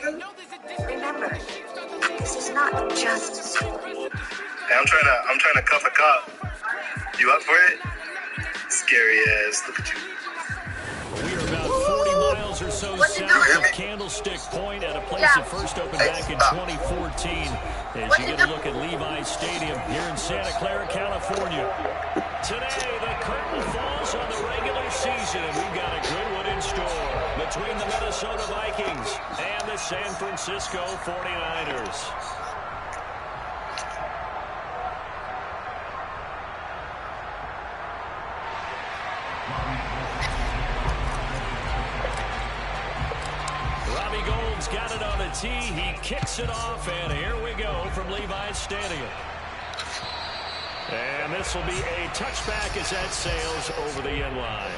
Remember, this is not just a school. Hey, I'm trying to cuff a cop. You up for it? Scary ass. Look at you. We are about 40 miles or so south of Candlestick Point at a place that first opened back in 2014 as you get a look at Levi's Stadium here in Santa Clara, California. Today, the curtain falls on the regular season, and we've got a good one in store between the Minnesota Vikings and the San Francisco 49ers. Got it on a tee. He kicks it off, and here we go from Levi's Stadium. And this will be a touchback as that sails over the end line.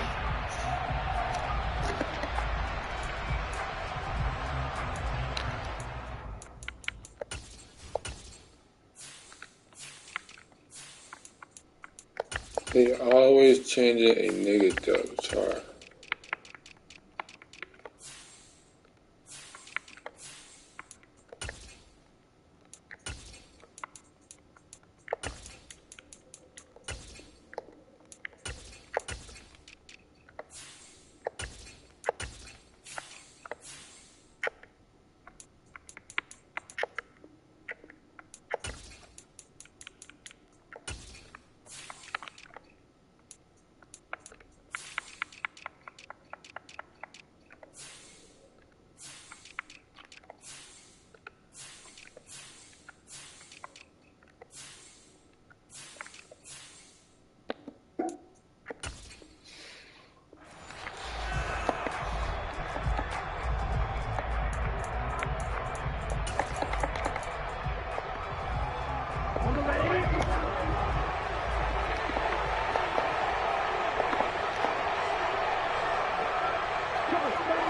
They always changing a nigga though. It's hard.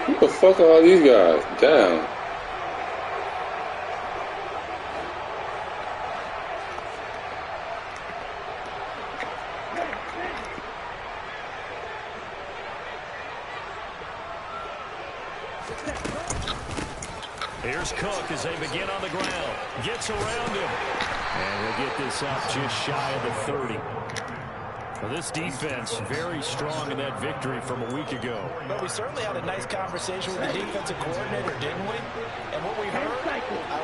What the fuck are all these guys? Damn. Here's Cook as they begin on the ground. Gets around him. And he'll get this up just shy of the 30. Well, this defense very strong in that victory from a week ago. But we certainly had a nice conversation with the defensive coordinator, didn't we? And what we heard, I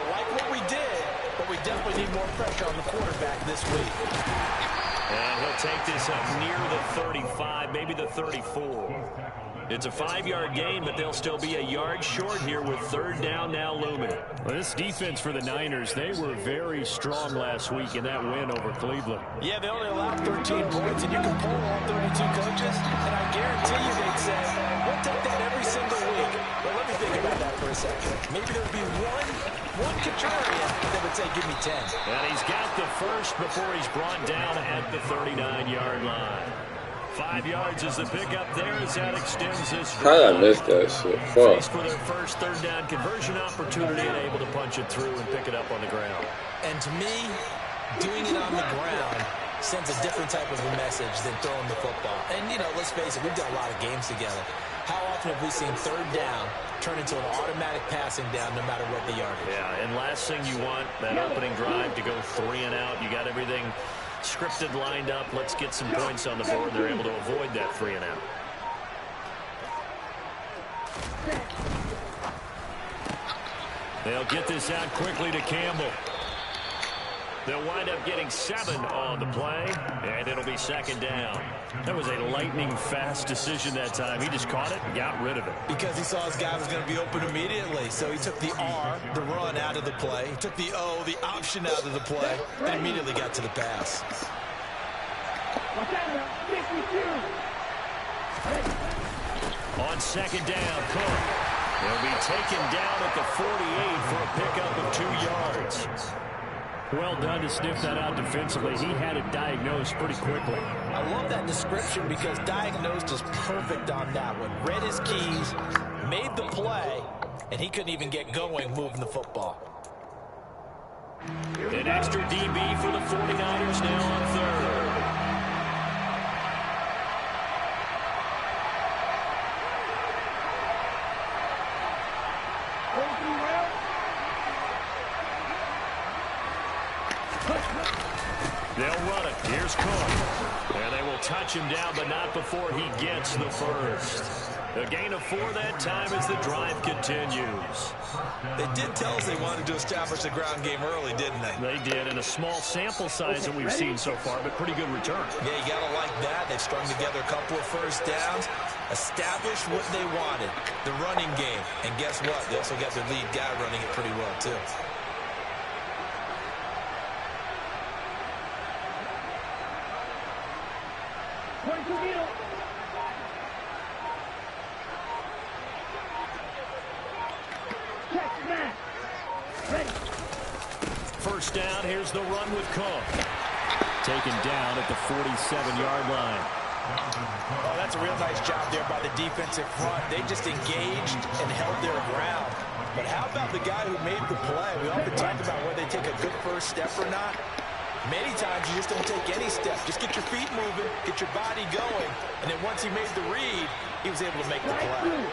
like what we did, but we definitely need more pressure on the quarterback this week. And he'll take this up near the 35, maybe the 34. It's a 5-yard gain, but they'll still be a yard short here with third down now looming. Well, this defense for the Niners, they were very strong last week in that win over Cleveland. Yeah, they only allowed 13 points, and you can pull all 32 coaches, and I guarantee you they'd say, we'll take that every single week. But let me think about that for a second. Maybe there'd be one contrarian that would say, give me 10. And he's got the first before he's brought down at the 39-yard line. 5 yards is the pickup there as that extends this drive. How did I miss that shit? Fuck. Faced with their first third down conversion opportunity and able to punch it through and pick it up on the ground. And to me, doing it on the ground sends a different type of a message than throwing the football. And, you know, let's face it, we've done a lot of games together. How often have we seen third down turn into an automatic passing down no matter what the yardage? Yeah, and last thing you want, that opening drive to go 3 and out. You got everything scripted, lined up. Let's get some points on the board. They're able to avoid that 3 and out. They'll get this out quickly to Campbell. They'll wind up getting 7 on the play, and it'll be second down. That was a lightning-fast decision that time. He just caught it and got rid of it. Because he saw his guy was going to be open immediately. So he took the R, the run, out of the play. He took the O, the option, out of the play, and immediately got to the pass. On second down, Cook. He'll be taken down at the 48 for a pickup of 2 yards. Well done to sniff that out defensively. He had it diagnosed pretty quickly. I love that description because diagnosed is perfect on that one. Read his keys, made the play, and he couldn't even get going moving the football. An extra DB for the 49ers now on third. Here's Cook. And they will touch him down, but not before he gets the first. A gain of 4 that time as the drive continues. They did tell us they wanted to establish the ground game early, didn't they? They did, in a small sample size that we've seen so far, but pretty good return. Yeah, you got to like that. They've strung together a couple of first downs, established what they wanted, the running game. And guess what? They also got their lead guy running it pretty well, too. First down, here's the run with Cook. Taken down at the 47-yard line. Oh, that's a real nice job there by the defensive front. They just engaged and held their ground. But how about the guy who made the play? We often talk about whether they take a good first step or not. Many times you just don't take any step. Just get your feet moving, get your body going, and then once he made the read, he was able to make the play.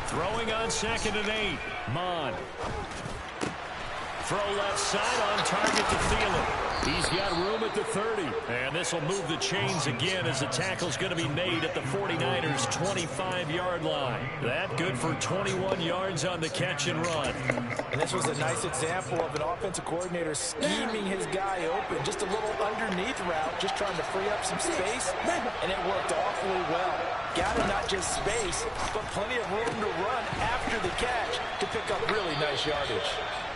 Throwing on 2nd and 8. Mon. Throw left side on target to Thielen. He's got room at the 30. And this will move the chains again as the tackle's going to be made at the 49ers' 25-yard line. That good for 21 yards on the catch and run. And this was a nice example of an offensive coordinator scheming his guy open. Just a little underneath route, just trying to free up some space. And it worked awfully well. Got him not just space, but plenty of room to run after the catch to pick up really nice yardage.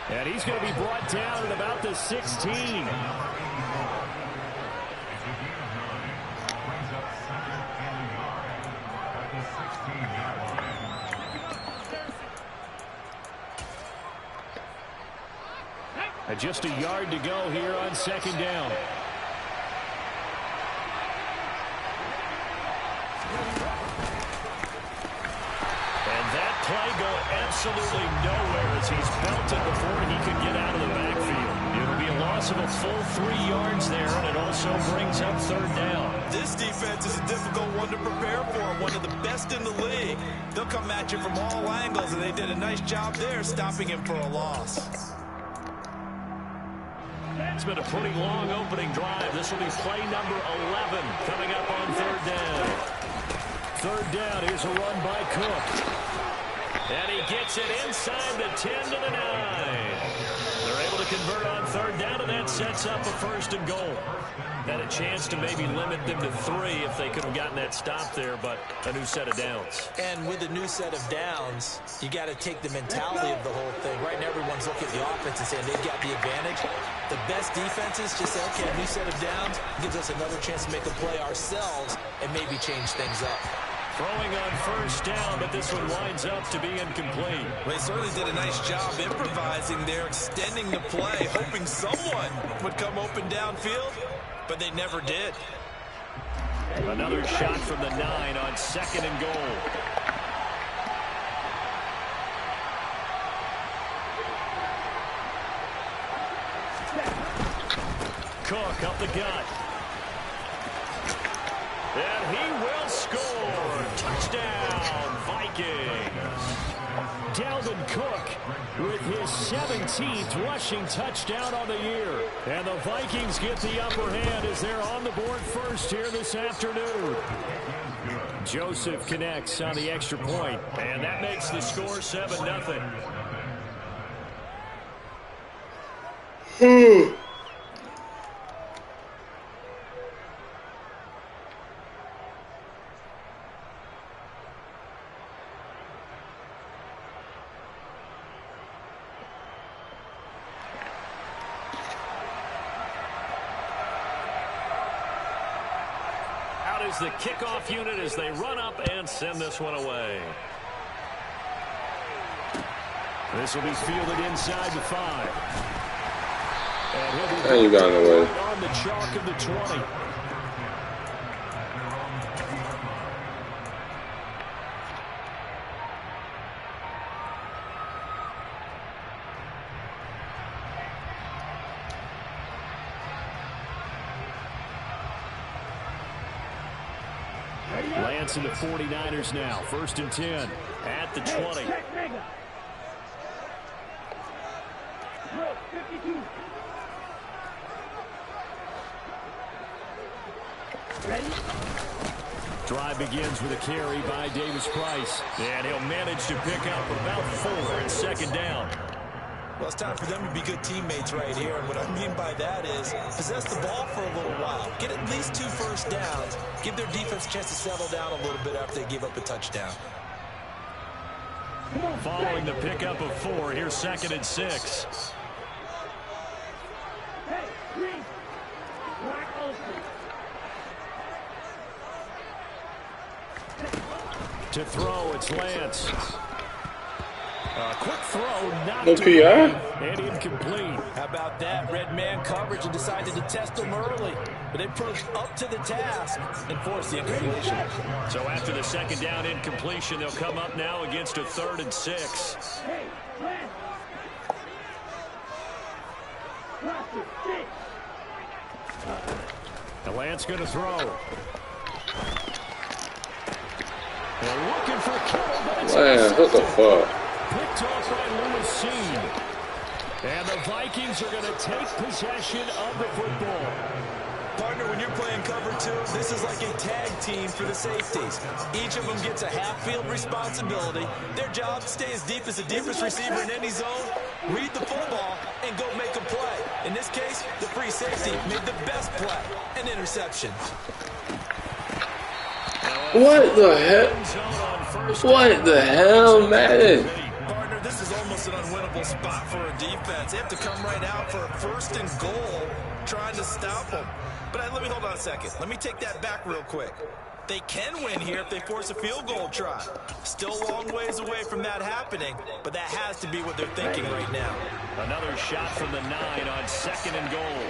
And he's going to be brought down at about the 16. And just a yard to go here on 2nd down. Play go absolutely nowhere as he's belted before he could get out of the backfield. It'll be a loss of a full 3 yards there, and it also brings up 3rd down. This defense is a difficult one to prepare for, one of the best in the league. They'll come at you from all angles, and they did a nice job there stopping him for a loss. It's been a pretty long opening drive. This will be play number 11 coming up on 3rd down. 3rd down, here's a run by Cook. And he gets it inside the 10 to the 9. They're able to convert on 3rd down, and that sets up a 1st and goal. Had a chance to maybe limit them to 3 if they could have gotten that stop there, but a new set of downs. And with a new set of downs, you got to take the mentality of the whole thing. Right now, everyone's looking at the offense and saying they've got the advantage. The best defenses just say, okay, a new set of downs gives us another chance to make a play ourselves and maybe change things up. Throwing on 1st down, but this one winds up to be incomplete. Well, they certainly did a nice job improvising there, extending the play, hoping someone would come open downfield, but they never did. Another shot from the 9 on 2nd and goal. Cook up the gut. And he will score. Touchdown, Vikings. Dalvin Cook with his 17th rushing touchdown on the year. And the Vikings get the upper hand as they're on the board first here this afternoon. Joseph connects on the extra point, and that makes the score 7-0. Is the kickoff unit as they run up and send this one away. This will be fielded inside the 5. And you got in the way. On the chalk of the 20. Lance and the 49ers now. 1st and 10 at the 20. Drive begins with a carry by Davis Price. And he'll manage to pick up about 4 in second down. Well, it's time for them to be good teammates right here. And what I mean by that is possess the ball for a little while. Get at least 2 first downs. Give their defense a chance to settle down a little bit after they give up a touchdown. Following the pickup of 4, here's 2nd and 6. To throw, it's Lance. A quick throw, not No PI? and incomplete. How about that? Red man coverage and decided to test them early. But they approached up to the task and forced the incompletion. So after the 2nd down incompletion, they'll come up now against a 3rd and 6. The Lance going to throw. They're looking for Kittle, but it's Man, what the fuck? picked off by Lewis Seed. And the Vikings are going to take possession of the football. Partner, when you're playing cover 2, this is like a tag team for the safeties. Each of them gets a half-field responsibility. Their job, stay as deep as the deepest receiver in any zone, read the football, and go make a play. In this case, the free safety made the best play, an interception. What the hell? What the hell, Madden? Partner, this is almost an unwinnable spot for a defense. They have to come right out for a 1st and goal, trying to stop them. But let me hold on a second. Let me take that back real quick. They can win here if they force a field goal try. Still a long ways away from that happening, but that has to be what they're thinking right now. Another shot from the 9 on 2nd and goal.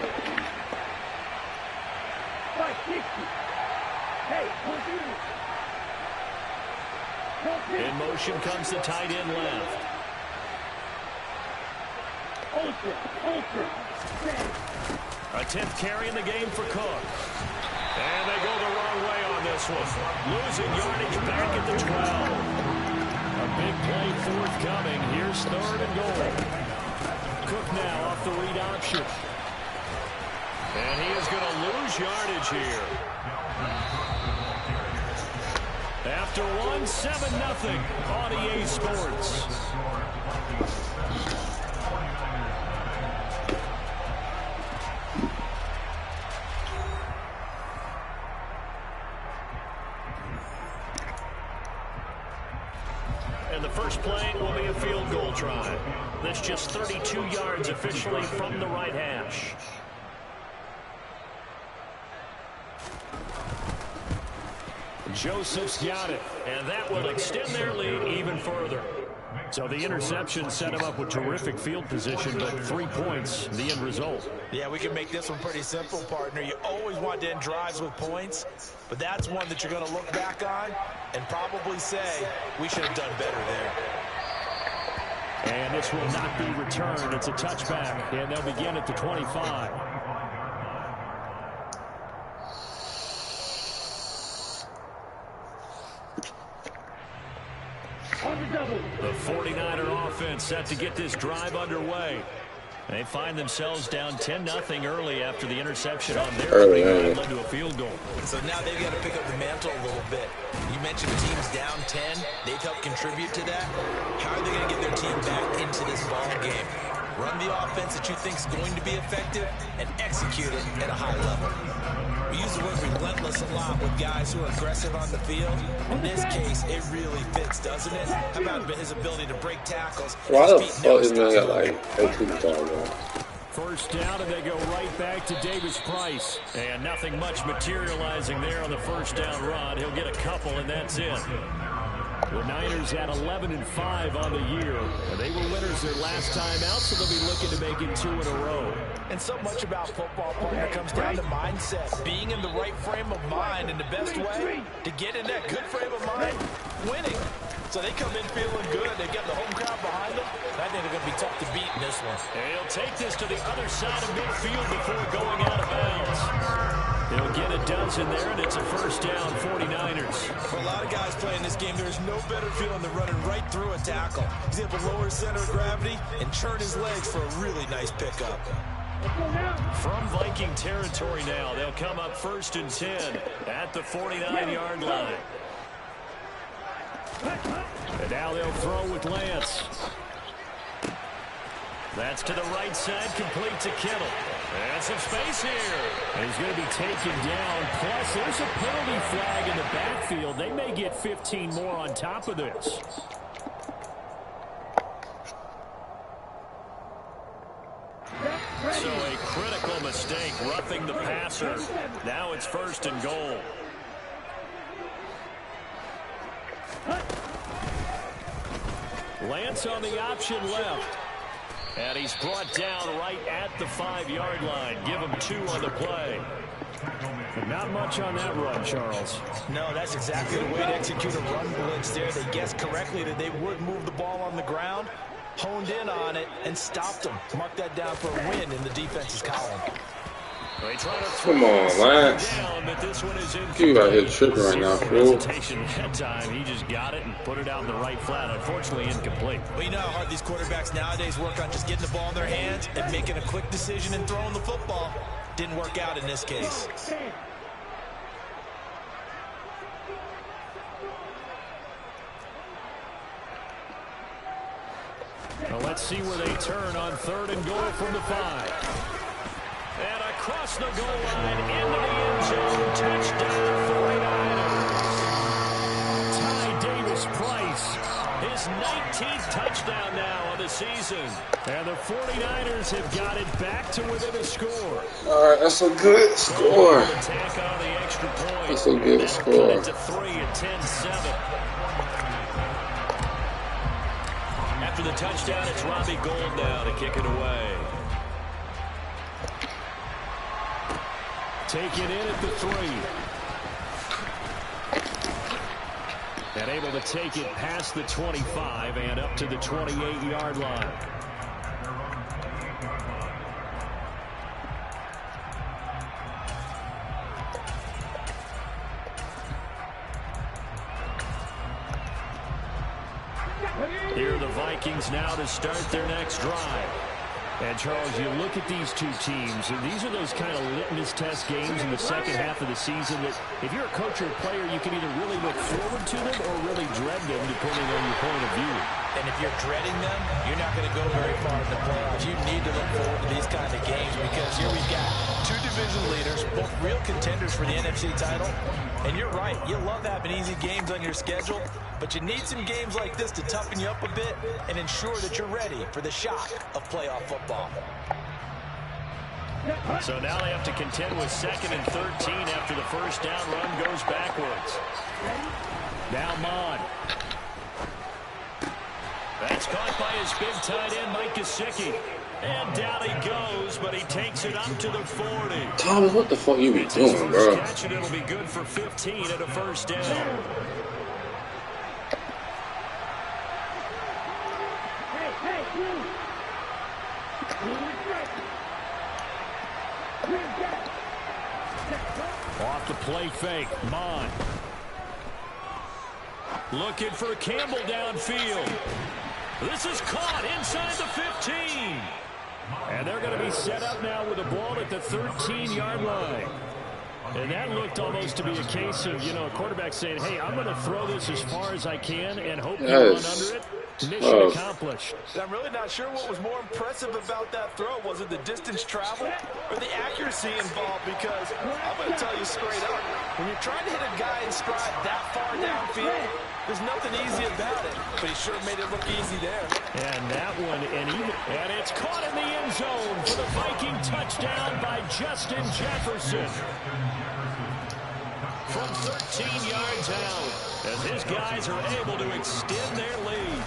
In motion comes the tight end left. A 10th carry in the game for Cook. And they go the wrong way on this one. Losing yardage back at the 12. A big play forthcoming. Here's 3rd and goal. Cook now off the read option. And he is going to lose yardage here. After 1, 7-0 on EA Sports. And the first play will be a field goal try. That's just 32 yards officially from the right hash. Joseph's got it, and that will extend their lead even further. So the interception set him up with terrific field position, but 3 points, the end result. Yeah, we can make this one pretty simple, partner. You always want to end drives with points, but that's one that you're going to look back on and probably say, we should have done better there. And this will not be returned. It's a touchback, and they'll begin at the 25. The 49er offense set to get this drive underway. They find themselves down 10-0 early after the interception on their drive led to a field goal. So now they've got to pick up the mantle a little bit. You mentioned teams down 10. They've helped contribute to that. How are they going to get their team back into this ball game? Run the offense that you think is going to be effective and execute it at a high level. We use the word relentless a lot with guys who are aggressive on the field. In this case, it really fits, doesn't it? How about his ability to break tackles? Why the fuck is man got like 18 man? First down, and they go right back to Davis Price. And nothing much materializing there on the first down run. He'll get a couple, and that's it. The Niners at 11-5 on the year. They were winners their last time out, so they'll be looking to make it 2 in a row. And so much about football, partner, comes down to mindset. Being in the right frame of mind, and the best way to get in that good frame of mind, winning. So they come in feeling good. They get the home crowd behind them. I think they're going to be tough to beat in this one. And he'll take this to the other side of midfield before going out of bounds. He'll get it does in there, and it's a first down, 49ers. For a lot of guys playing this game, there's no better feeling than running right through a tackle. He's able to lower his center of gravity and turn his legs for a really nice pickup. From Viking territory now, they'll come up 1st and 10 at the 49-yard line. And now they'll throw with Lance. That's to the right side, complete to Kittle. And some space here. And he's going to be taken down. Plus, there's a penalty flag in the backfield. They may get 15 more on top of this. So a critical mistake, roughing the passer. Now it's 1st and goal. Lance on the option left. And he's brought down right at the 5-yard line. Give him 2 on the play. Not much on that run, Charles. No, that's exactly the way to execute a run blitz there. They guessed correctly that they would move the ball on the ground, honed in on it, and stopped them. Mark that down for a win in the defense's column. Come on, Lance. You out here tripping right now, fool. That time, he just got it and put it out in the right flat. Unfortunately, incomplete. Well, you know how hard these quarterbacks nowadays work on just getting the ball in their hands and making a quick decision and throwing the football. Didn't work out in this case. Well, let's see where they turn on 3rd and goal from the 5. And across the goal line, into the end zone, touchdown 49ers. Ty Davis-Price, his 19th touchdown now of the season. And the 49ers have got it back to within a score. All right, that's a good score. Attack on the extra point. That's a good score. Cut it to 3 at 10-7. After the touchdown, it's Robbie Gould now to kick it away. Taken in at the 3. And able to take it past the 25 and up to the 28-yard line. Here are the Vikings now to start their next drive. And, Charles, you look at these two teams, and these are those kind of litmus test games in the second half of the season that if you're a coach or a player, you can either really look forward to them or really dread them, depending on your point of view. And if you're dreading them, you're not going to go very far in the playoffs. You need to look forward to these kind of games because here we've got 2 division leaders, both real contenders for the NFC title. And you're right, you love having easy games on your schedule, but you need some games like this to toughen you up a bit and ensure that you're ready for the shock of playoff football. So now they have to contend with 2nd and 13 after the first down run goes backwards. Now Mon. That's caught by his big tight end, Mike Gesicki. And down he goes, but he takes it up to the 40. Thomas, what the fuck you be doing, bro? Catch it, it'll be good for 15 at a first down. Off the play fake, Mon. Looking for Campbell downfield. This is caught inside the 15. And they're going to be set up now with a ball at the 13-yard line. And that looked almost to be a case of, you know, a quarterback saying, hey, I'm going to throw this as far as I can and hope you run under it. Mission accomplished. I'm really not sure what was more impressive about that throw. Was it the distance traveled or the accuracy involved? Because I'm going to tell you straight up, when you're trying to hit a guy in stride that far downfield, there's nothing easy about it. But he sure made it look easy there. And that one, and it's caught in the end zone for the Viking touchdown by Justin Jefferson. From 13 yards out, as his guys are able to extend their lead.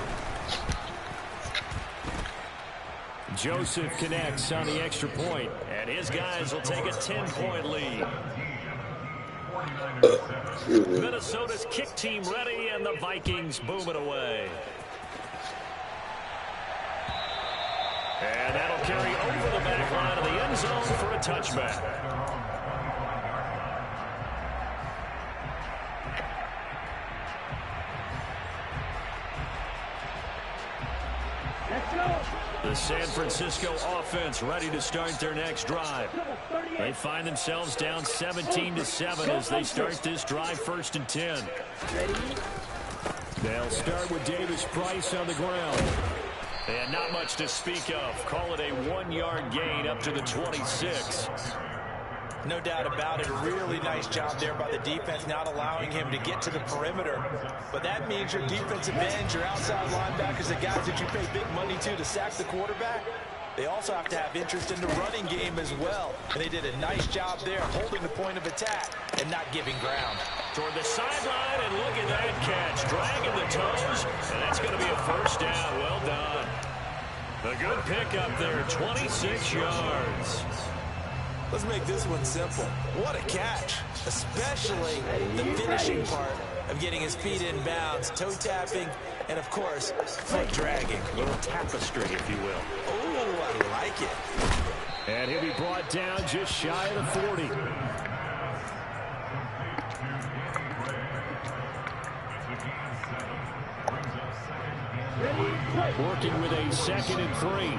Joseph connects on the extra point, and his guys will take a 10-point lead. Minnesota's kick team ready, and the Vikings boom it away. And that'll carry over the back line of the end zone for a touchback. The San Francisco offense ready to start their next drive. They find themselves down 17-7 as they start this drive, 1st and 10. They'll start with Davis Price on the ground. And not much to speak of. Call it a 1-yard gain up to the 26. No doubt about it. A really nice job there by the defense, not allowing him to get to the perimeter. But that means your defensive ends, your outside linebackers, the guys that you pay big money to sack the quarterback, they also have to have interest in the running game as well. And they did a nice job there holding the point of attack and not giving ground. Toward the sideline, and look at that catch. Dragging the toes, and that's going to be a 1st down. Well done. A good pickup there, 26 yards. Let's make this one simple. What a catch, especially the finishing part of getting his feet in bounds, toe tapping, and of course, foot dragging. A little tapestry, if you will. Oh, I like it. And he'll be brought down just shy of the 40. Working with a 2nd and 3.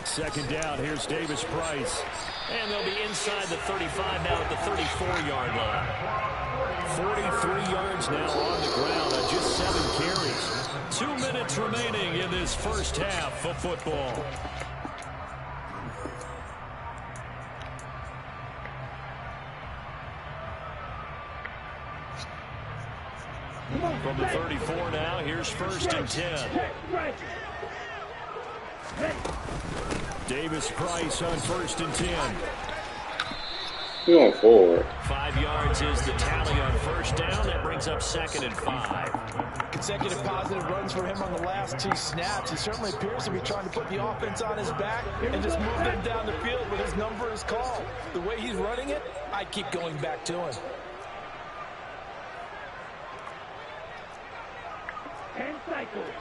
Second down, here's Davis Price. And they'll be inside the 35 now at the 34-yard line. 43 yards now on the ground on just 7 carries. 2 minutes remaining in this 1st half of football. From the 34 now, here's 1st and 10. Davis Price on 1st and 10. Going forward. 5 yards is the tally on 1st down. That brings up 2nd and 5. Consecutive positive runs for him on the last 2 snaps. He certainly appears to be trying to put the offense on his back and just move them down the field when his number is called. The way he's running it, I keep going back to him. 10 cycles.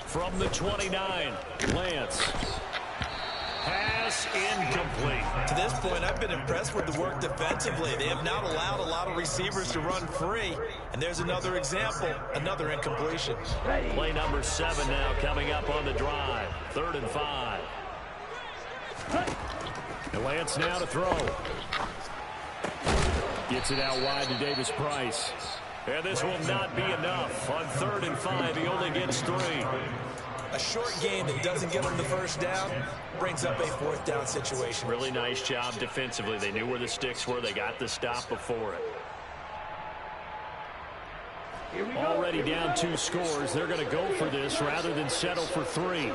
From the 29, Lance. Pass incomplete. To this point, I've been impressed with the work defensively. They have not allowed a lot of receivers to run free. And there's another example, another incompletion. Play number 7 now coming up on the drive. 3rd and 5. And Lance now to throw. Gets it out wide to Davis Price. And this will not be enough. On 3rd and 5, he only gets 3. A short game that doesn't get him the 1st down brings up a 4th down situation. Really nice job defensively. They knew where the sticks were. They got the stop before it. Already down 2 scores. They're going to go for this rather than settle for 3.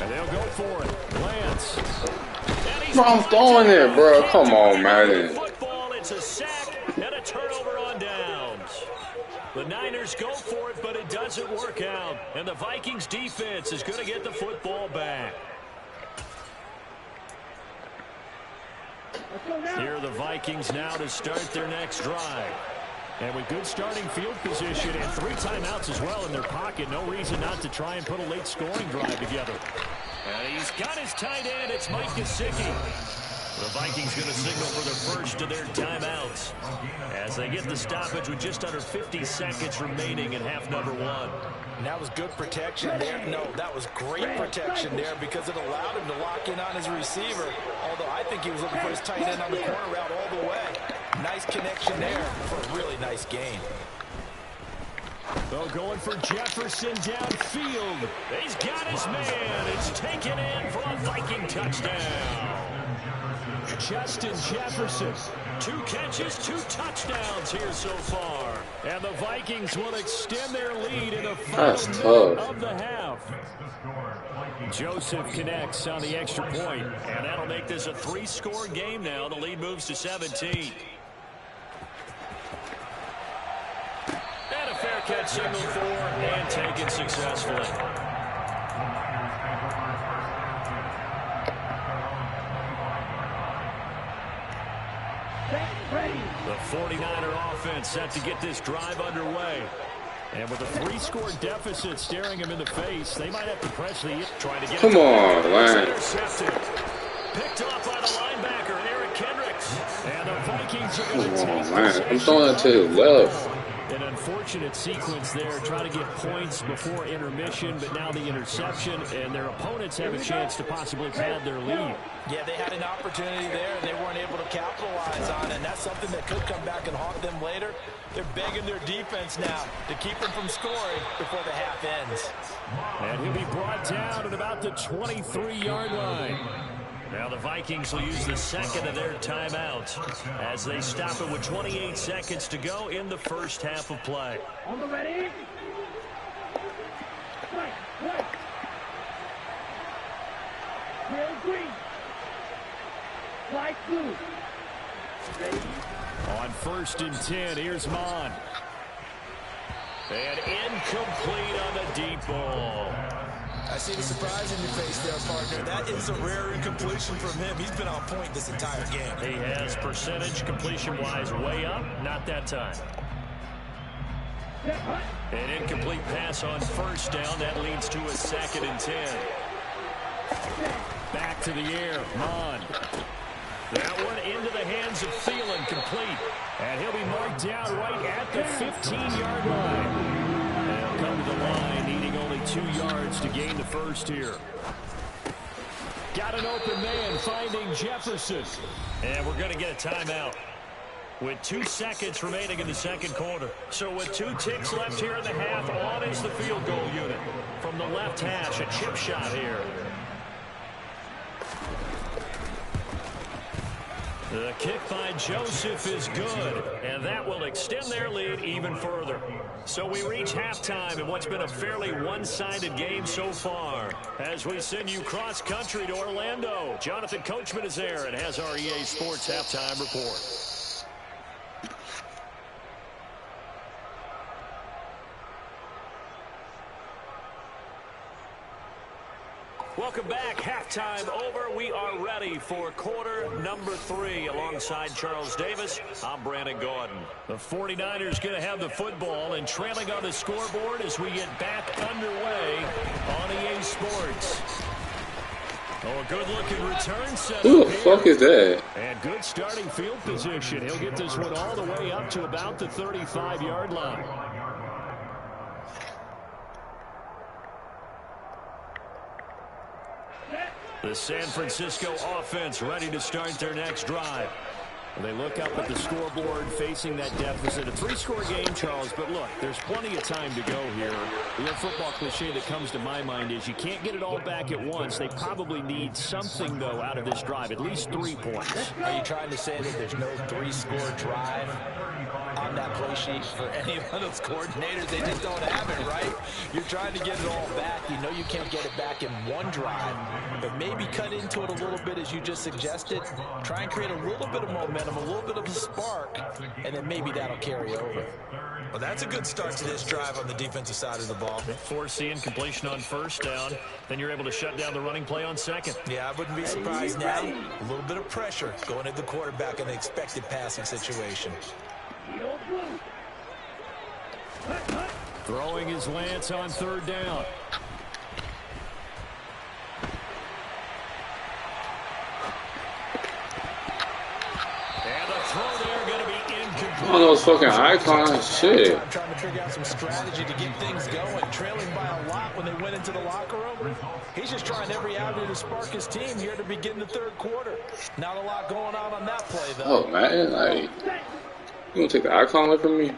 And they'll go for it. Lance. Bro, I'm throwing it, bro. Come on, Madden. Football, it's a sack and a turnover on downs. The Niners go for it, but it doesn't work out. And the Vikings defense is going to get the football back. Here are the Vikings now to start their next drive. And with good starting field position and 3 timeouts as well in their pocket, no reason not to try and put a late scoring drive together. And he's got his tight end. It's Mike Gesicki. The Vikings going to signal for the first of their timeouts as they get the stoppage with just under 50 seconds remaining in half number 1. And that was good protection there. No, that was great protection there because it allowed him to lock in on his receiver. Although I think he was looking for his tight end on the corner route all the way. Nice connection there for a really nice gain. They're going for Jefferson downfield. He's got his man. It's taken in for a Viking touchdown. Justin Jefferson. 2 catches, 2 touchdowns here so far. And the Vikings will extend their lead in the final minute of the half. Joseph connects on the extra point, and that'll make this a 3-score game now. The lead moves to 17. And a fair catch signal for and taken successfully. The 49er offense set to get this drive underway. And with a 3-score deficit staring him in the face, they might have to press the trying to get Come on, man. Picked off by the linebacker, Eric Kendricks. And the Vikings are going to take man. I'm throwing it to his left. An unfortunate sequence there, trying to get points before intermission, but now the interception, and their opponents have a chance to possibly pad their lead. Yeah, they had an opportunity there, and they weren't able to capitalize on it, and that's something that could come back and haunt them later. They're begging their defense now to keep them from scoring before the half ends. And he'll be brought down at about the 23-yard line. Now the Vikings will use the second of their timeouts as they stop it with 28 seconds to go in the first half of play. On the ready. Right. Real green. Fly blue. Ready. On 1st and 10, here's Mon. And incomplete on the deep ball. I see the surprise in your face there, partner. That is a rare incompletion from him. He's been on point this entire game. He has percentage completion-wise way up. Not that time. An incomplete pass on 1st down. That leads to a 2nd and 10. Back to the air. Mon. That one into the hands of Thielen, complete. And he'll be marked down right at the 15-yard line. And he'll come to the line, needing only 2 yards to gain the first here. Got an open man, finding Jefferson. And we're going to get a timeout with 2 seconds remaining in the second quarter. So with 2 ticks left here in the half, on is the field goal unit. From the left hash, a chip shot here. The kick by Joseph is good, and that will extend their lead even further. So we reach halftime in what's been a fairly one-sided game so far. As we send you cross-country to Orlando, Jonathan Coachman is there and has our EA Sports halftime report. Welcome back. Halftime over. We are ready for quarter number 3. Alongside Charles Davis, I'm Brandon Gordon. The 49ers going to have the football and trailing on the scoreboard as we get back underway on EA Sports. Oh, a good-looking return set. Who the fuck is that? And good starting field position. He'll get this one all the way up to about the 35-yard line. The San Francisco offense ready to start their next drive. They look up at the scoreboard facing that deficit. A 3-score game, Charles, but look, there's plenty of time to go here. The old football cliche that comes to my mind is you can't get it all back at once. They probably need something, though, out of this drive, at least 3 points. Are you trying to say that there's no 3-score drive on that play sheet for any of those coordinators? They just don't have it, right? You're trying to get it all back. You know you can't get it back in one drive, but maybe cut into it a little bit as you just suggested. Try and create a little bit of momentum, a little bit of a spark, and then maybe that'll carry over. Well, that's a good start to this drive on the defensive side of the ball. Forcing completion on 1st down, then you're able to shut down the running play on 2nd. Yeah, I wouldn't be surprised now. A little bit of pressure going at the quarterback in the expected passing situation. Throwing his Lance on 3rd down. And the throw there going to be incomplete. Oh, those fucking icons, shit. I'm trying to figure out some strategy to get things going, trailing by a lot when they went into the locker room. He's just trying every avenue to spark his team here to begin the 3rd quarter. Not a lot going on that play, though. Oh, man, like, you gonna take the icon away from me?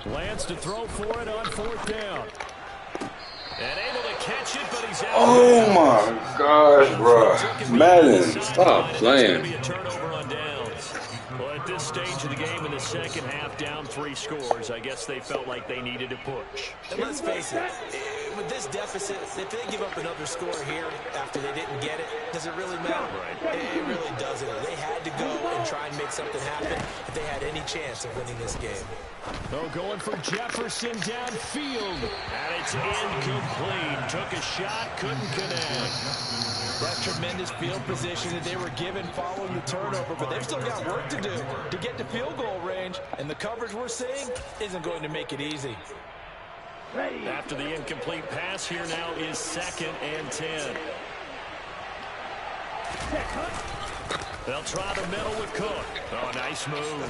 Lance to throw for it on 4th down. And able to catch it, but he's out. Oh my gosh, bro. Madden, stop playing. It's going to be a turnover on downs. Well, at this stage of the game in the second half, down 3 scores, I guess they felt like they needed to push. And let's face it, with this deficit, if they give up another score here after they didn't get it, does it really matter? Right. It really doesn't. They had to go and try and make something happen if they had any chance of winning this game. Oh, going for Jefferson downfield. And it's incomplete. Took a shot, couldn't connect. That tremendous field position that they were given following the turnover, but they've still got work to do to get to field goal range, and the coverage we're seeing isn't going to make it easy. After the incomplete pass, here now is 2nd and 10. They'll try the middle with Cook. Oh, nice move.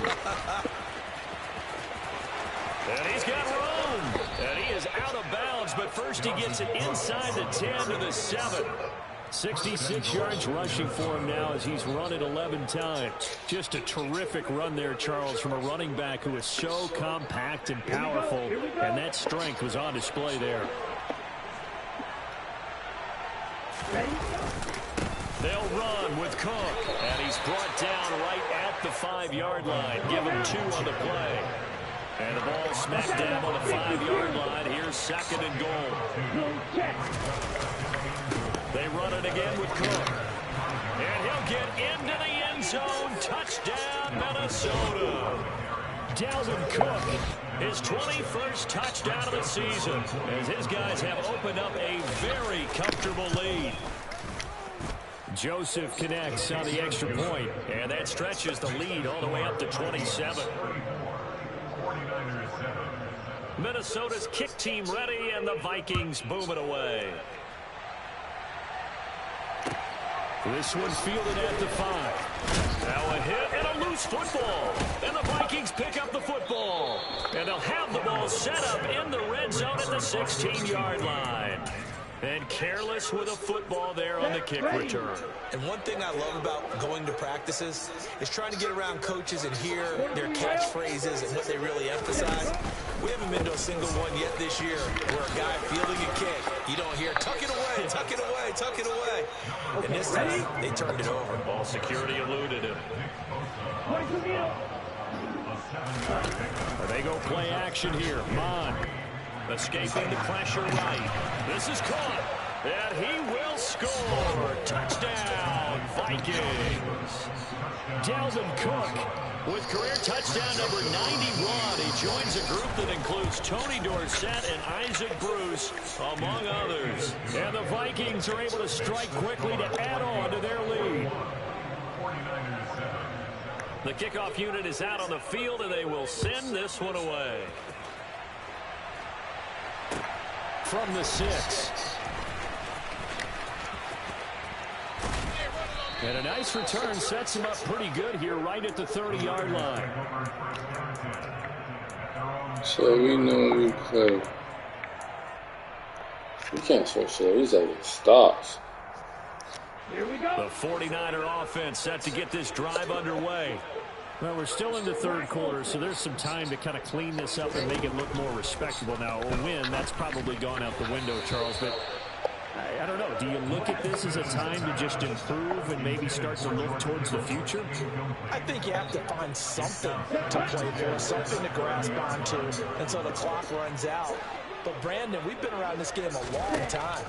And he's got room. And he is out of bounds, but first he gets it inside the 10 to the 7. 66 yards rushing for him now as he's run it 11 times. Just a terrific run there, Charles, from a running back who is so compact and powerful, and that strength was on display there. They'll run with Cook, and he's brought down right at the 5-yard line. Give him 2 on the play. And the ball smacked down on the 5-yard line. Here's 2nd and goal. They run it again with Cook. And he'll get into the end zone. Touchdown, Minnesota. Dalvin Cook, his 21st touchdown of the season, as his guys have opened up a very comfortable lead. Joseph connects on the extra point, and that stretches the lead all the way up to 27. Minnesota's kick team ready, and the Vikings boom it away. This one fielded at the 5. Now a hit and a loose football. And the Vikings pick up the football. And they'll have the ball set up in the red zone at the 16-yard line. And careless with a football there on the kick return. And one thing I love about going to practices is trying to get around coaches and hear their catchphrases and what they really emphasize. We haven't been to a single one yet this year where a guy fielding a kick, you don't hear, tuck it away, tuck it away, tuck it away. And this time, they turned it over. Ball security eluded him. They go play action here. Mon escaping the pressure right. This is caught. And he will score. Touchdown, Vikings. Dalvin Cook with career touchdown number 91. He joins a group that includes Tony Dorsett and Isaac Bruce, among others. And the Vikings are able to strike quickly to add on to their lead. The kickoff unit is out on the field, and they will send this one away. From the 6. And a nice return sets him up pretty good here right at the 30-yard line. So we know when we play. We can't switch there. He's like, it stops. Here we go. The 49er offense set to get this drive underway. Well, we're still in the third quarter, so there's some time to kind of clean this up and make it look more respectable. Now, a win, that's probably gone out the window, Charles, but I don't know. Do you look at this as a time to just improve and maybe start to look towards the future? I think you have to find something to play for, something to grasp onto until the clock runs out. But, Brandon, we've been around this game a long time.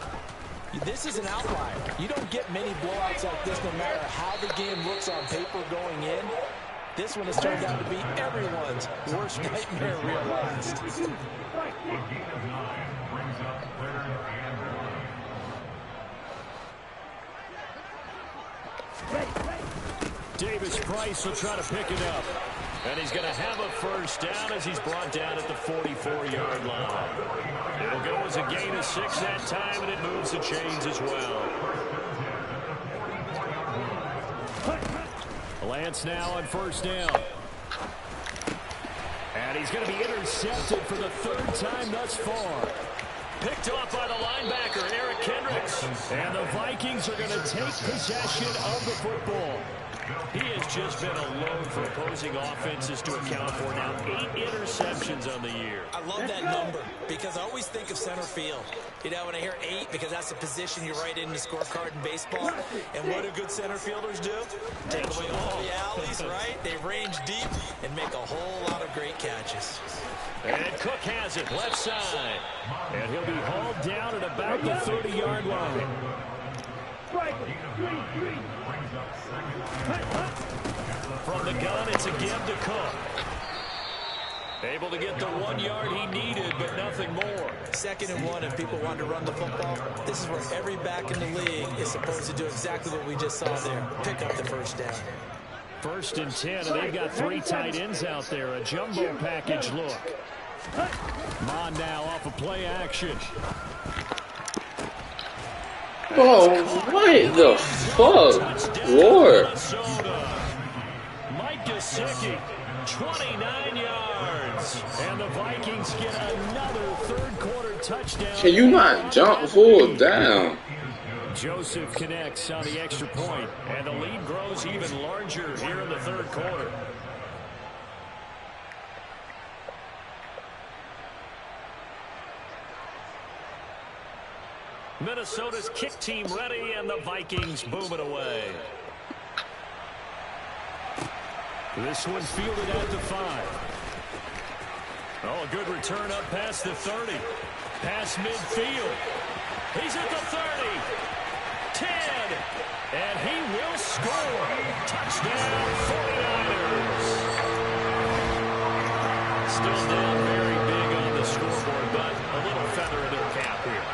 This is an outlier. You don't get many blowouts like this no matter how the game looks on paper going in. This one has turned out to be everyone's worst nightmare realized. Davis Price will try to pick it up. And he's going to have a first down as he's brought down at the 44-yard line. It'll go as a gain of 6 that time, and it moves the chains as well. Lance now on first down. And he's going to be intercepted for the 3rd time thus far. Picked off by the linebacker, Eric Kendricks. And the Vikings are going to take possession of the football. He has just been a load for opposing offenses to account for now. 8 interceptions on the year. I love that number because I always think of center field. You know, when I hear 8, because that's the position you write in the scorecard in baseball. And what do good center fielders do? Take away all the alleys, right? They range deep and make a whole lot of great catches. And Cook has it left side. And he'll be hauled down at about the 30-yard line. From the gun, it's a give to Cook. Able to get the 1 yard he needed, but nothing more. 2nd and 1, if people want to run the football, this is where every back in the league is supposed to do exactly what we just saw there. Pick up the first down. 1st and 10, and they've got 3 tight ends out there. A jumbo package look. Mon now off of play action. Oh, what the fuck? Lord. Mike Gesicki, 29 yards. And the Vikings get another 3rd quarter touchdown. Can you not jump full down? Joseph connects on the extra point, and the lead grows even larger here in the 3rd quarter. Minnesota's kick team ready, and the Vikings boom it away. This one fielded at the 5. Oh, a good return up past the 30. Past midfield. He's at the 30. 10. And he will score. Touchdown, 49ers. Still down very big on the scoreboard, but a little feather in their cap here.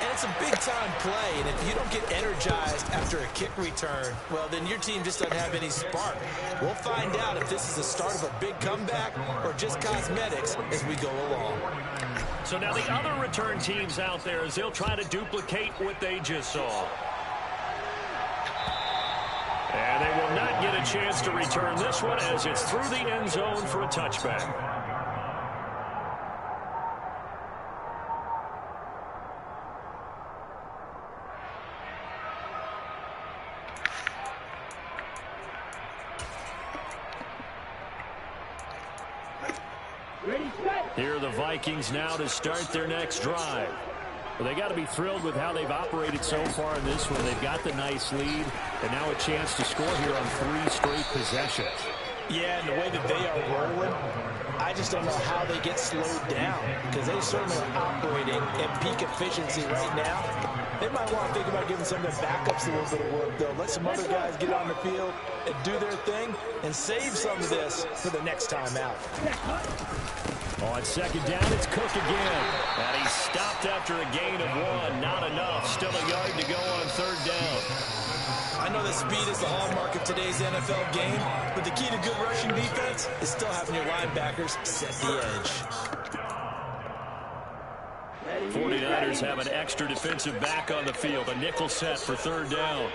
And it's a big-time play, and if you don't get energized after a kick return, well, then your team just doesn't have any spark. We'll find out if this is the start of a big comeback or just cosmetics as we go along. So now the other return teams out there as they'll try to duplicate what they just saw. And they will not get a chance to return this one as it's through the end zone for a touchback. Here are the Vikings now to start their next drive. Well, they got to be thrilled with how they've operated so far in this one. They've got the nice lead, and now a chance to score here on 3 straight possessions. Yeah, and the way that they are rolling, I just don't know how they get slowed down, because they certainly are operating at peak efficiency right now. They might want to think about giving some of their backups a little bit of work, though. Let some other guys get on the field and do their thing and save some of this for the next time out. On 2nd down, it's Cook again. And he's stopped after a gain of 1. Not enough. Still a yard to go on 3rd down. I know that speed is the hallmark of today's NFL game, but the key to good rushing defense is still having your linebackers set the edge. 49ers have an extra defensive back on the field. A nickel set for 3rd down.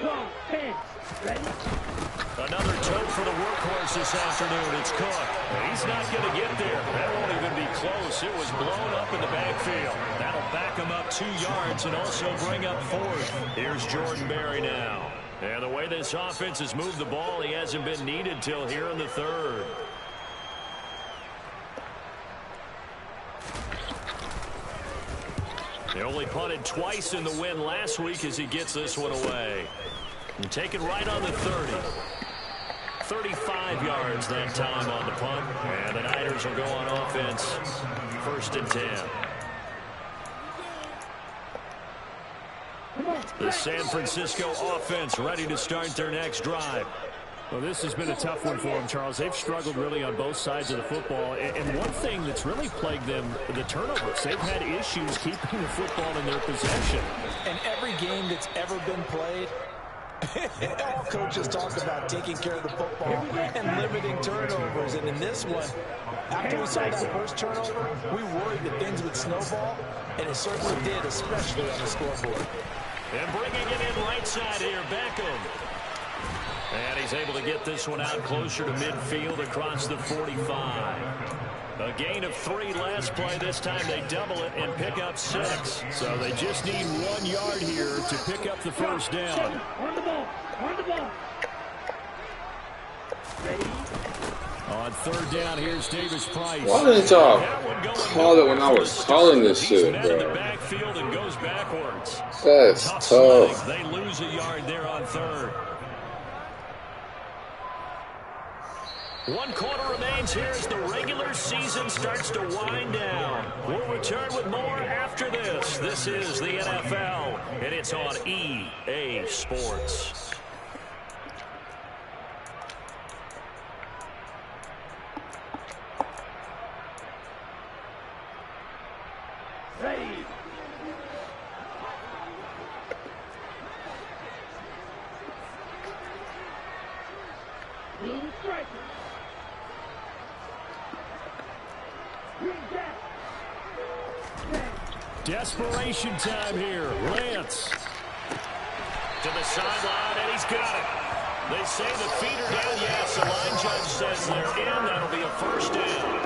Another tote for the workhorse this afternoon. It's Cook. He's not going to get there. That won't even be close. It was blown up in the backfield. That'll back him up 2 yards and also bring up 4th. Here's Jordan Berry now. And the way this offense has moved the ball, he hasn't been needed till here in the 3rd. They only punted twice in the win last week as he gets this one away. And take it right on the 30. 35 yards that time on the punt. And the Niners will go on offense. 1st and 10. The San Francisco offense ready to start their next drive. Well, this has been a tough one for them, Charles. They've struggled really on both sides of the football. And one thing that's really plagued them, the turnovers. They've had issues keeping the football in their possession. And every game that's ever been played, all coaches talk about taking care of the football and limiting turnovers. And in this one, after we saw that first turnover, we worried that things would snowball, and it certainly did, especially on the scoreboard. And bringing it in right side here, Beckham. And he's able to get this one out closer to midfield across the 45. A gain of 3 last play. This time they double it and pick up 6. So they just need 1 yard here to pick up the first down. On the ball. On the ball. Ready? On 3rd down, here's Davis Price. Why didn't y'all call it when I was calling this shit, bro? In the backfield and goes backwards. That's tough. They lose a yard there on 3rd. 1 quarter remains here as the regular season starts to wind down. We'll return with more after this. This is the NFL, and it's on EA Sports. Desperation time here. Lance. To the sideline, and he's got it. They say the feet are down. Yes, the line judge says they're in. That'll be a first down.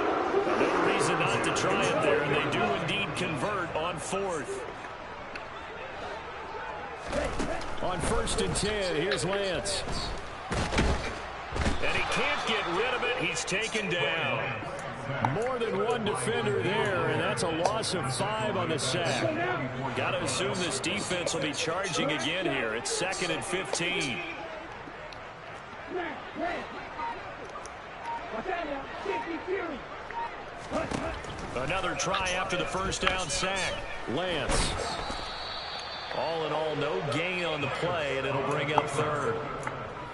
No reason not to try it there, and they do indeed convert on fourth. On 1st and 10, here's Lance. And he can't get rid of it. He's taken down. More than one defender there, and that's a loss of 5 on the sack. Got to assume this defense will be charging again here. It's 2nd and 15. Another try after the first down sack. Lance. All in all, no gain on the play, and it'll bring up 3rd.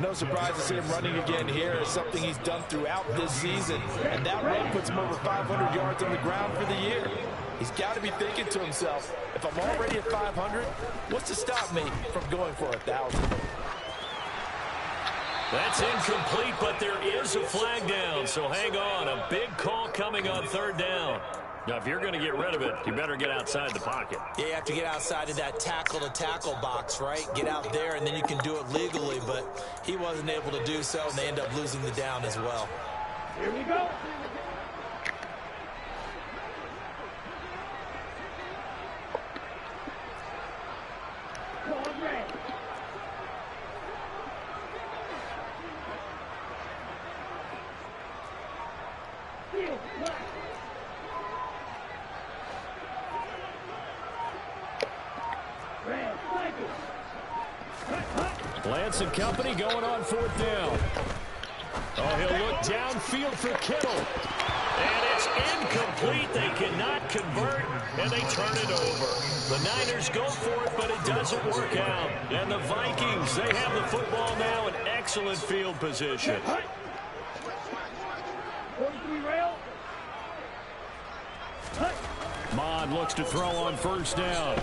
No surprise to see him running again here. It's something he's done throughout this season. And that run puts him over 500 yards on the ground for the year. He's got to be thinking to himself, if I'm already at 500, what's to stop me from going for 1,000? That's incomplete, but there is a flag down, so hang on. A big call coming on 3rd down. Now, if you're going to get rid of it, you better get outside the pocket. Yeah, you have to get outside of that tackle-to-tackle box, right? Get out there, and then you can do it legally, but he wasn't able to do so, and they end up losing the down as well. Here we go. Lance and company going on 4th down. Oh, he'll look downfield for Kittle. And it's incomplete. They cannot convert, and they turn it over. The Niners go for it, but it doesn't work out. And the Vikings, they have the football now in excellent field position. 43 rail. Mond looks to throw on 1st down.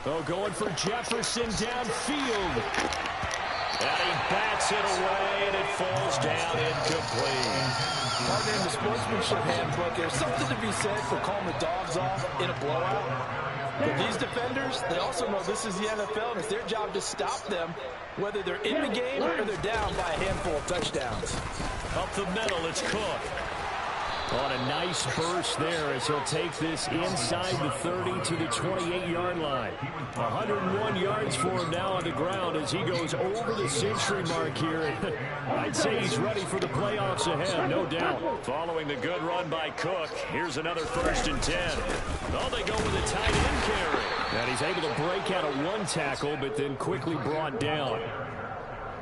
Oh, going for Jefferson downfield. And he bats it away, and it falls down incomplete. In the sportsmanship handbook, there's something to be said for calling the dogs off in a blowout. But these defenders, they also know this is the NFL, and it's their job to stop them, whether they're in the game or they're down by a handful of touchdowns. Up the middle, it's Cook. On a nice burst there as he'll take this inside the 30 to the 28-yard line. 101 yards for him now on the ground as he goes over the century mark here. I'd say he's ready for the playoffs ahead, no doubt. Following the good run by Cook, here's another 1st and 10. Oh, they go with a tight end carry. And he's able to break out of 1 tackle, but then quickly brought down.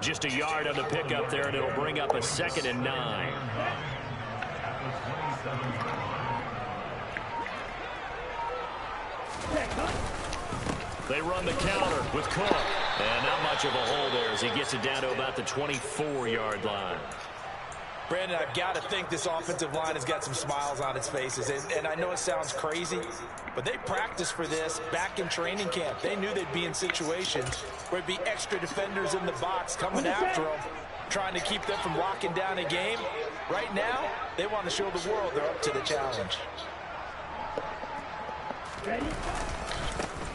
Just a yard on the pickup there, and it'll bring up a 2nd and 9. They run the counter with Cook. And not much of a hole there as he gets it down to about the 24-yard line. Brandon, I've got to think this offensive line has got some smiles on its faces. And I know it sounds crazy, but they practiced for this back in training camp. They knew they'd be in situations where it'd be extra defenders in the box coming after them, trying to keep them from locking down a game. Right now, they want to show the world they're up to the challenge.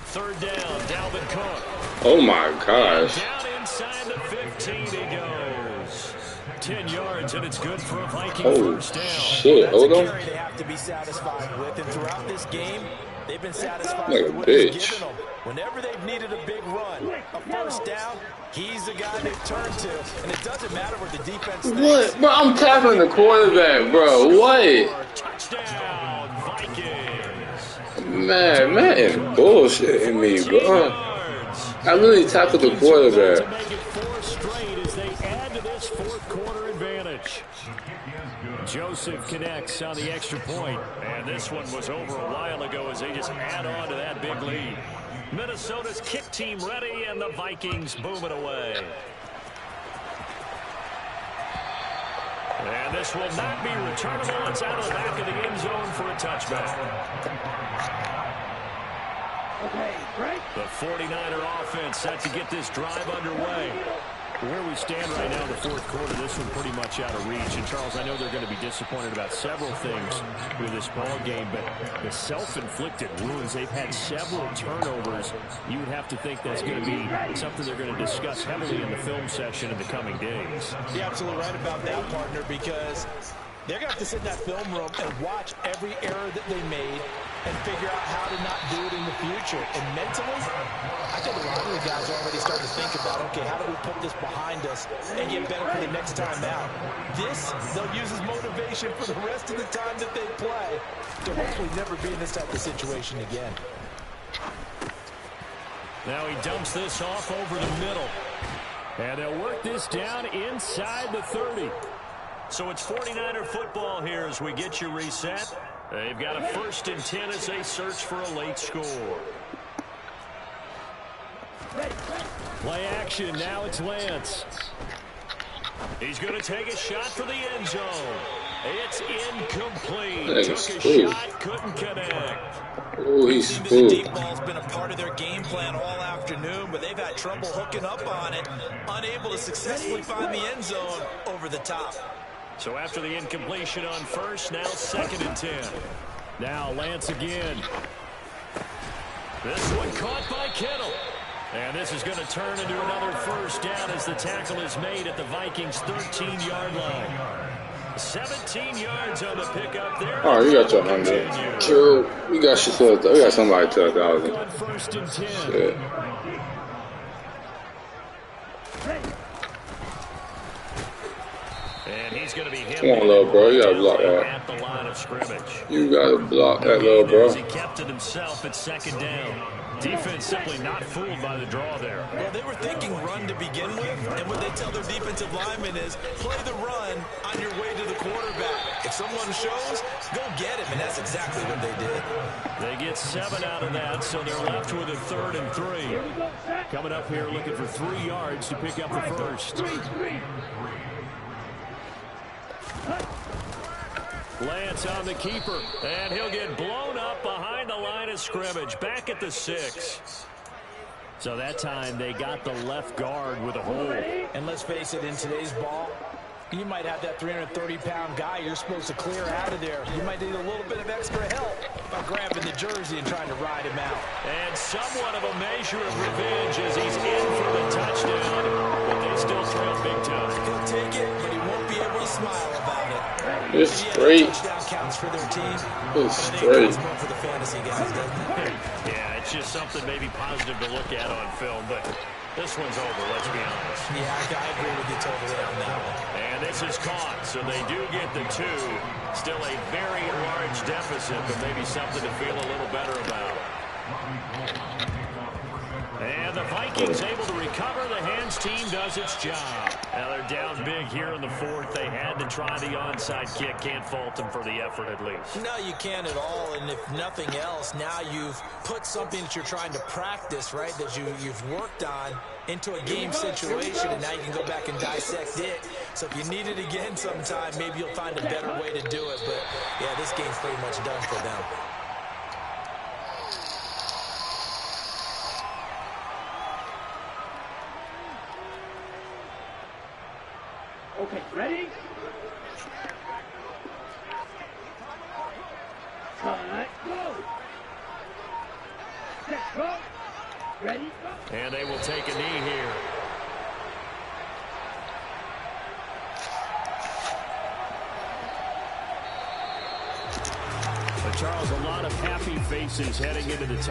3rd down, Dalvin Cook. Oh my gosh. Down inside the 15 he goes. 10 yards, and it's good for a Viking first down. Shit, hold on. That's a carry they have to be satisfied with, and throughout this game, they've been satisfied like with what he's given them. Whenever they've needed a big run, a first down, he's the guy they've turned to, and it doesn't matter what the defense thinks. What? Bro, I'm tackling the quarterback, bro. What? Touchdown, Vikings. Man bullshitting me, bro. I literally tackled the quarterback. To make it 4 straight as they add to this 4th quarter advantage. Joseph connects on the extra point. And this one was over a while ago as they just add on to that big lead. Minnesota's kick team ready, and the Vikings boom it away. And this will not be returnable. It's out of the back of the end zone for a touchback. Okay, right. The 49er offense set to get this drive underway. Where we stand right now in the fourth quarter, this one pretty much out of reach. And, Charles, I know they're going to be disappointed about several things with this ball game, but the self-inflicted wounds, they've had several turnovers. You would have to think that's going to be something they're going to discuss heavily in the film session in the coming days. You're absolutely right about that, partner, because they're going to have to sit in that film room and watch every error that they made and figure out how to not do it in the future. And mentally, I think a lot of the guys are already starting to think about, okay, how do we put this behind us and get better for the next time out? This, they'll use as motivation for the rest of the time that they play to hopefully never be in this type of situation again. Now he dumps this off over the middle. And they'll work this down inside the 30. So it's 49er football here as we get you reset. They've got a 1st and 10 as they search for a late score. Play action. Now it's Lance. He's going to take a shot for the end zone. It's incomplete. Took a shot, couldn't connect. Oh, he's The full. deep ball's been a part of their game plan all afternoon, but they've had trouble hooking up on it, unable to successfully find the end zone over the top. So after the incompletion on 1st, now 2nd and 10. Now Lance again. This one caught by Kittle. And this is going to turn into another 1st down as the tackle is made at the Vikings' 13-yard line. 17 yards on the pickup there. All right, you got your 100. True. We got yourself. We got somebody to 1,000. On 1st and 10. Shit. And he's going to be hit. Come on, little bro. You got to block that. At the line of scrimmage. You got to block that, little bro. He kept it himself at 2nd down. Defense simply not fooled by the draw there. Well, they were thinking run to begin with, and what they tell their defensive linemen is play the run on your way to the quarterback. If someone shows, go get him, and that's exactly what they did. They get 7 out of that, so they're left with a 3rd and 3. Coming up here looking for 3 yards to pick up the 1st. Lance on the keeper, and he'll get blown up behind the line of scrimmage, back at the 6. So that time they got the left guard with a hold. And let's face it, in today's ball, you might have that 330-pound guy you're supposed to clear out of there. You might need a little bit of extra help by grabbing the jersey and trying to ride him out. And somewhat of a measure of revenge as he's in for the touchdown, but they still trail big time. He'll take it, but he won't be able to smile about it. It's straight. Touchdown counts for their team. It's straight. It's more for the fantasy guys, doesn't it? Yeah, it's just something maybe positive to look at on film, but this one's over, let's be honest. Yeah, I agree with you totally on that one. And this is caught, so they do get the 2. Still a very large deficit, but maybe something to feel a little better about. And the Vikings able to recover. The hands team does its job. Now they're down big here in the 4th. They had to try the onside kick. Can't fault them for the effort at least. No, you can't at all. And if nothing else, now you've put something that you're trying to practice, right, that you've worked on into a game situation, and now you can go back and dissect it. So if you need it again sometime, maybe you'll find a better way to do it. But, yeah, this game's pretty much done for them. Okay, ready? Cut, go! Set, go! Ready, go! And they will take a knee here. But Charles, a lot of happy faces heading into the top.